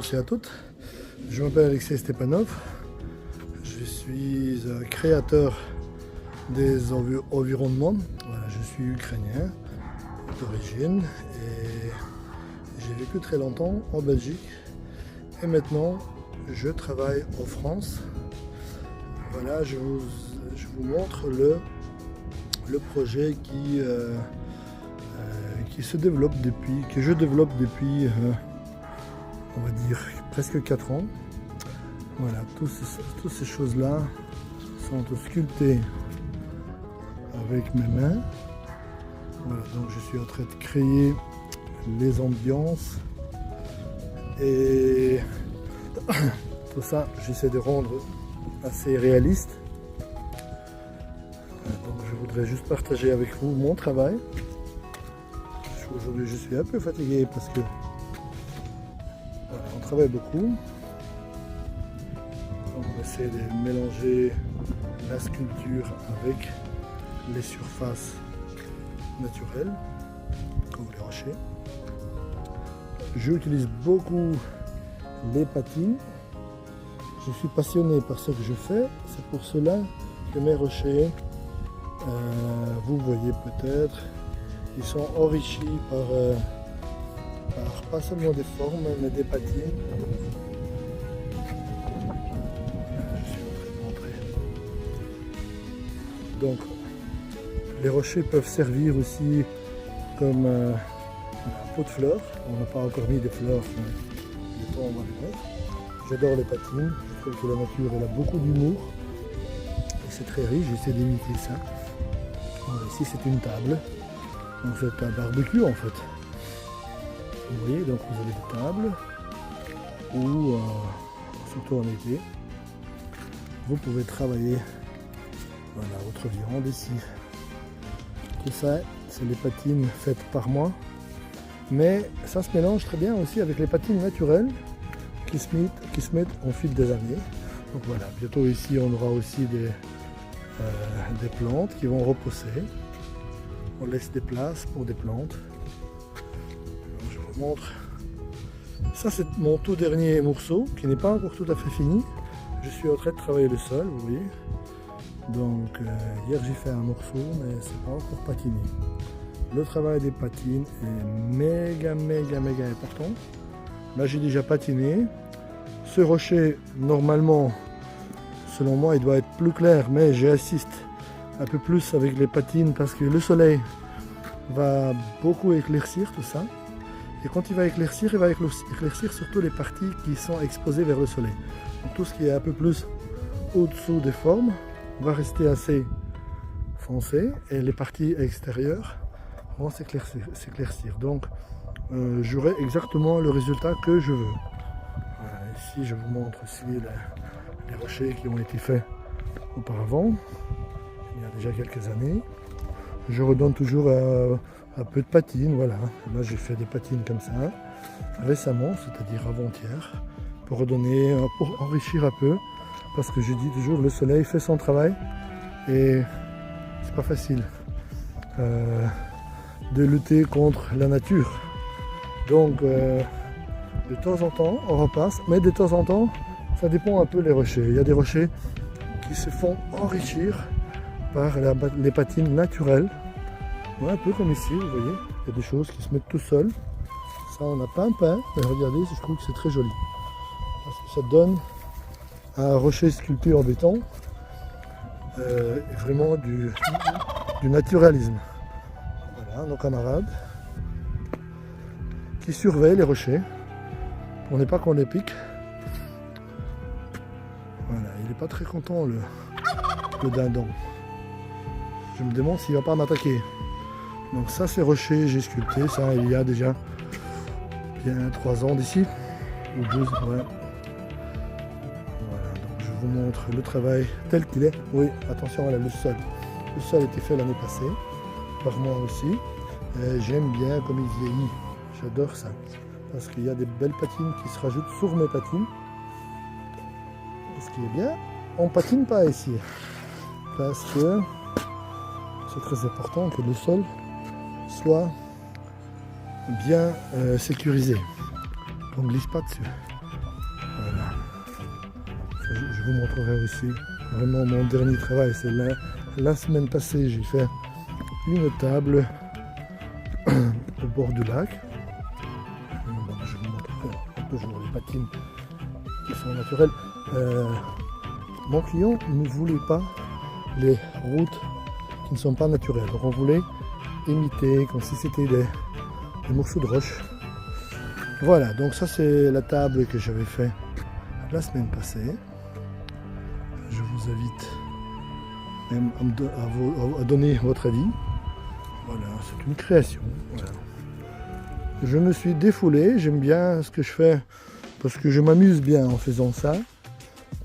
tous et à toutes. Je m'appelle Alexei Stepanov. Je suis un créateur des environnements. Voilà, je suis ukrainien d'origine et j'ai vécu très longtemps en Belgique. Et maintenant, je travaille en France. Voilà, je vous montre le projet qui se développe que je développe depuis, on va dire, presque 4 ans. Voilà, toutes ces choses-là sont sculptées avec mes mains. Voilà, donc je suis en train de créer les ambiances et tout ça, j'essaie de rendre assez réaliste. Donc je voudrais juste partager avec vous mon travail. Aujourd'hui je suis un peu fatigué parce que voilà, on travaille beaucoup. On essaie de mélanger la sculpture avec les surfaces naturelles, comme les rochers. J'utilise beaucoup les patines. Je suis passionné par ce que je fais. C'est pour cela que mes rochers, vous voyez peut-être, ils sont enrichis par pas seulement des formes, mais des patines. Je suis en train de montrer. Donc, les rochers peuvent servir aussi comme un pot de fleurs. On n'a pas encore mis des fleurs, mais bientôt on va les mettre. J'adore les patines. Je trouve que la nature elle a beaucoup d'humour. Et c'est très riche, j'essaie d'imiter ça. Alors ici c'est une table. Donc c'est un barbecue en fait. Vous voyez, donc vous avez des tables où, surtout en été, vous pouvez travailler voilà, votre viande ici. Tout ça, c'est les patines faites par moi. Mais ça se mélange très bien aussi avec les patines naturelles qui se mettent au fil des années. Donc voilà, bientôt ici on aura aussi des plantes qui vont repousser. On laisse des places pour des plantes. Alors, je vous montre. Ça c'est mon tout dernier morceau qui n'est pas encore tout à fait fini. Je suis en train de travailler le sol, vous voyez. Donc hier j'ai fait un morceau mais c'est pas encore patiné. Le travail des patines est méga important. Là j'ai déjà patiné. Ce rocher normalement selon moi il doit être plus clair, mais j'assiste un peu plus avec les patines parce que le soleil va beaucoup éclaircir tout ça. Et quand il va éclaircir surtout les parties qui sont exposées vers le soleil. Donc tout ce qui est un peu plus au-dessous des formes va rester assez foncé et les parties extérieures vont s'éclaircir. Donc j'aurai exactement le résultat que je veux. Voilà, ici je vous montre aussi les rochers qui ont été faits auparavant, il y a déjà quelques années. Je redonne toujours un peu de patine, voilà. Là j'ai fait des patines comme ça récemment, c'est-à-dire avant-hier, pour redonner, pour enrichir un peu, parce que je dis toujours le soleil fait son travail et c'est pas facile de lutter contre la nature. Donc de temps en temps on repasse, mais de temps en temps ça dépend un peu les rochers. Il y a des rochers qui se font enrichir par les patines naturelles. Ouais, un peu comme ici, vous voyez, il y a des choses qui se mettent tout seuls. Ça on n'a pas un pain, mais regardez, je trouve que c'est très joli. Parce que ça donne un rocher sculpté en béton, vraiment du naturalisme. Voilà, nos camarades qui surveillent les rochers pour ne pas qu'on les pique. Voilà, il n'est pas très content le dindon. Je me demande s'il ne va pas m'attaquer. Donc ça c'est rocher, j'ai sculpté ça il y a déjà bien 3 ans d'ici, ou 2, ouais. Voilà, donc je vous montre le travail tel qu'il est. Oui, attention à le sol. Le sol a été fait l'année passée, par moi aussi. J'aime bien comme il vieillit, j'adore ça. Parce qu'il y a des belles patines qui se rajoutent sur mes patines. Et ce qui est bien, on patine pas ici. Parce que c'est très important que le sol soit bien sécurisé. On ne glisse pas dessus. je vous montrerai aussi vraiment mon dernier travail. C'est la semaine passée, j'ai fait une table au bord du lac. Bon, je vous montrerai toujours les patines qui sont naturelles. Mon client ne voulait pas les routes qui ne sont pas naturelles. Donc on voulait imiter comme si c'était des morceaux de roche. Voilà, donc ça c'est la table que j'avais fait la semaine passée. Je vous invite même à donner votre avis. Voilà, c'est une création. Voilà. Je me suis défoulé, j'aime bien ce que je fais parce que je m'amuse bien en faisant ça.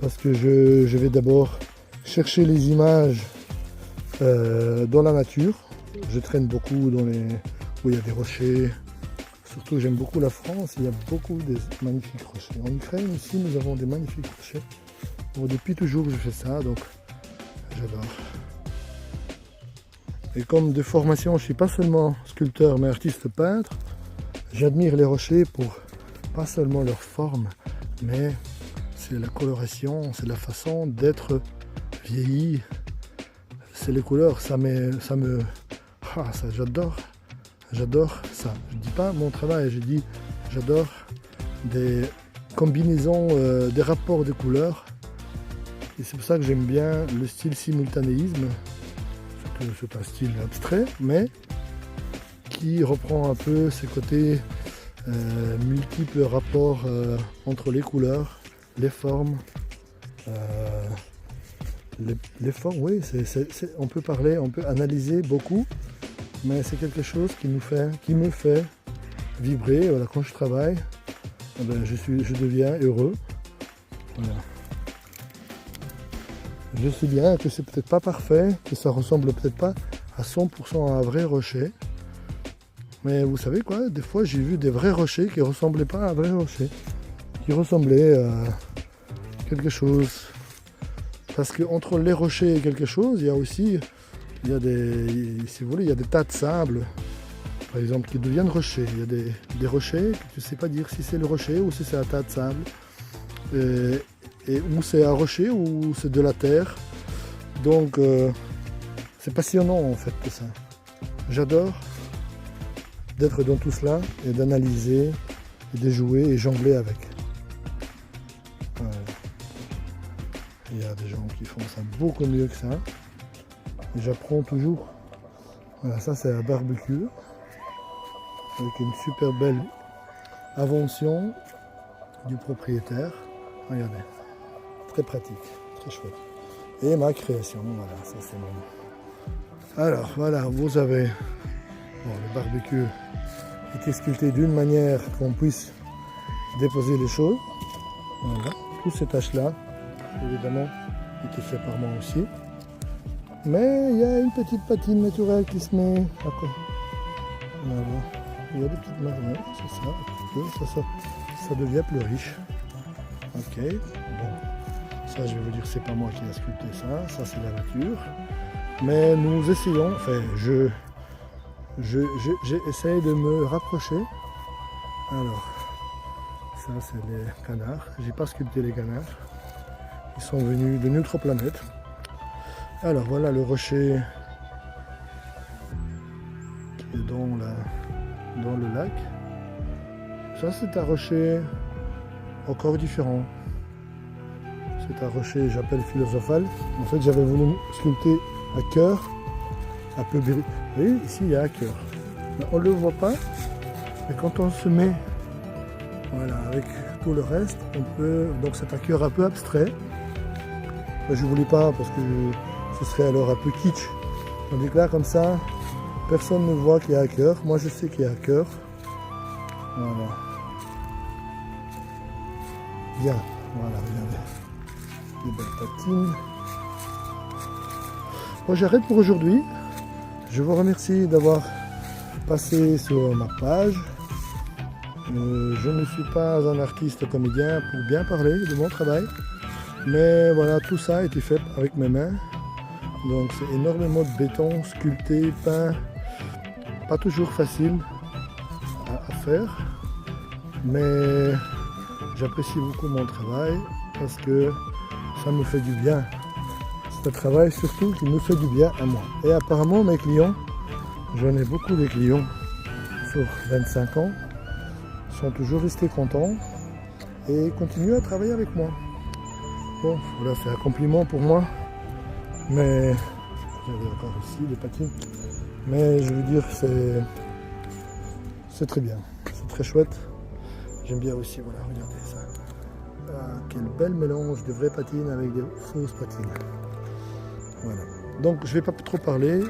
Parce que je vais d'abord chercher les images dans la nature. Je traîne beaucoup dans les où il y a des rochers. Surtout j'aime beaucoup la France, il y a beaucoup de magnifiques rochers. En Ukraine aussi nous avons des magnifiques rochers. Bon, depuis toujours je fais ça, donc j'adore. Et comme de formation, je ne suis pas seulement sculpteur mais artiste peintre, j'admire les rochers pour pas seulement leur forme, mais c'est la coloration, c'est la façon d'être vieilli, c'est les couleurs, ça j'adore ça. Je dis pas mon travail, je dis j'adore des combinaisons, des rapports de couleurs. Et c'est pour ça que j'aime bien le style simultanéisme. C'est un style abstrait, mais qui reprend un peu ces côtés multiples rapports entre les couleurs, les formes. Les formes, oui, on peut parler, on peut analyser beaucoup, mais c'est quelque chose qui me fait vibrer. Voilà, quand je travaille, je deviens heureux. Voilà. Je sais bien que c'est peut-être pas parfait, que ça ressemble peut-être pas à 100% à un vrai rocher. Mais vous savez quoi, des fois j'ai vu des vrais rochers qui ressemblaient pas à un vrai rocher. Qui ressemblaient à quelque chose. Parce qu'entre les rochers et quelque chose, il y a des, si vous voulez, il y a des tas de sable, par exemple, qui deviennent rochers. Il y a des rochers que tu ne sais pas dire si c'est le rocher ou si c'est un tas de sable. Et où c'est un rocher ou c'est de la terre. Donc c'est passionnant en fait tout ça. J'adore d'être dans tout cela et d'analyser et de jouer et jongler avec. Il y a des gens qui font ça beaucoup mieux que ça. Et j'apprends toujours. Voilà, ça c'est un barbecue avec une super belle invention du propriétaire. Regardez. Très pratique, très chouette. Et ma création, voilà, ça c'est mon... Alors voilà, vous avez le barbecue été sculpté d'une manière qu'on puisse déposer les choses. Voilà, toutes ces tâches-là, évidemment, étaient faites par moi aussi. Mais il y a une petite patine naturelle qui se met après. Voilà. Il y a des petites marmottes, c'est ça, ça devient plus riche. Ok, bon. Ça, je vais vous dire, c'est pas moi qui ai sculpté ça c'est la nature. Mais nous essayons, enfin, j'essaie de me rapprocher. Alors, ça c'est les canards. J'ai pas sculpté les canards. Ils sont venus de notre planète. Alors voilà le rocher qui est dans le lac. Ça c'est un rocher encore différent. C'est un rocher, j'appelle philosophal. En fait, j'avais voulu sculpter un cœur, un peu brillant. Vous voyez, ici, il y a un cœur. Mais on ne le voit pas. Mais quand on se met, voilà, avec tout le reste, on peut... Donc, c'est un cœur un peu abstrait. Mais je ne voulais pas parce que ce serait alors un peu kitsch. Tandis que là, comme ça, personne ne voit qu'il y a un cœur. Moi, je sais qu'il y a un cœur. Voilà. Bien. Voilà, regardez. Des belles patines. Bon, j'arrête pour aujourd'hui. Je vous remercie d'avoir passé sur ma page. Je ne suis pas un artiste comédien pour bien parler de mon travail. Mais voilà, tout ça a été fait avec mes mains. Donc c'est énormément de béton sculpté, peint. Pas toujours facile à faire. Mais j'apprécie beaucoup mon travail parce que ça me fait du bien. C'est un travail surtout qui me fait du bien à moi. Et apparemment mes clients, j'en ai beaucoup de clients sur 25 ans, sont toujours restés contents et continuent à travailler avec moi. Bon, voilà, c'est un compliment pour moi, mais regardez encore ici les patines. Mais je veux dire, c'est très bien, c'est très chouette. J'aime bien aussi, voilà, regardez ça. Ah, quel bel mélange de vraies patines avec des fausses patines. Voilà. Donc je ne vais pas trop parler.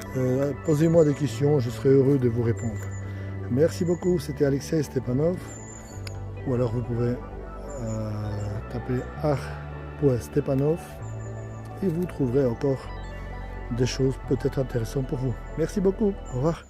Posez-moi des questions, je serai heureux de vous répondre. Merci beaucoup, c'était Alexei Stepanov. Ou alors vous pouvez taper art.stepanov et vous trouverez encore des choses peut-être intéressantes pour vous. Merci beaucoup, au revoir.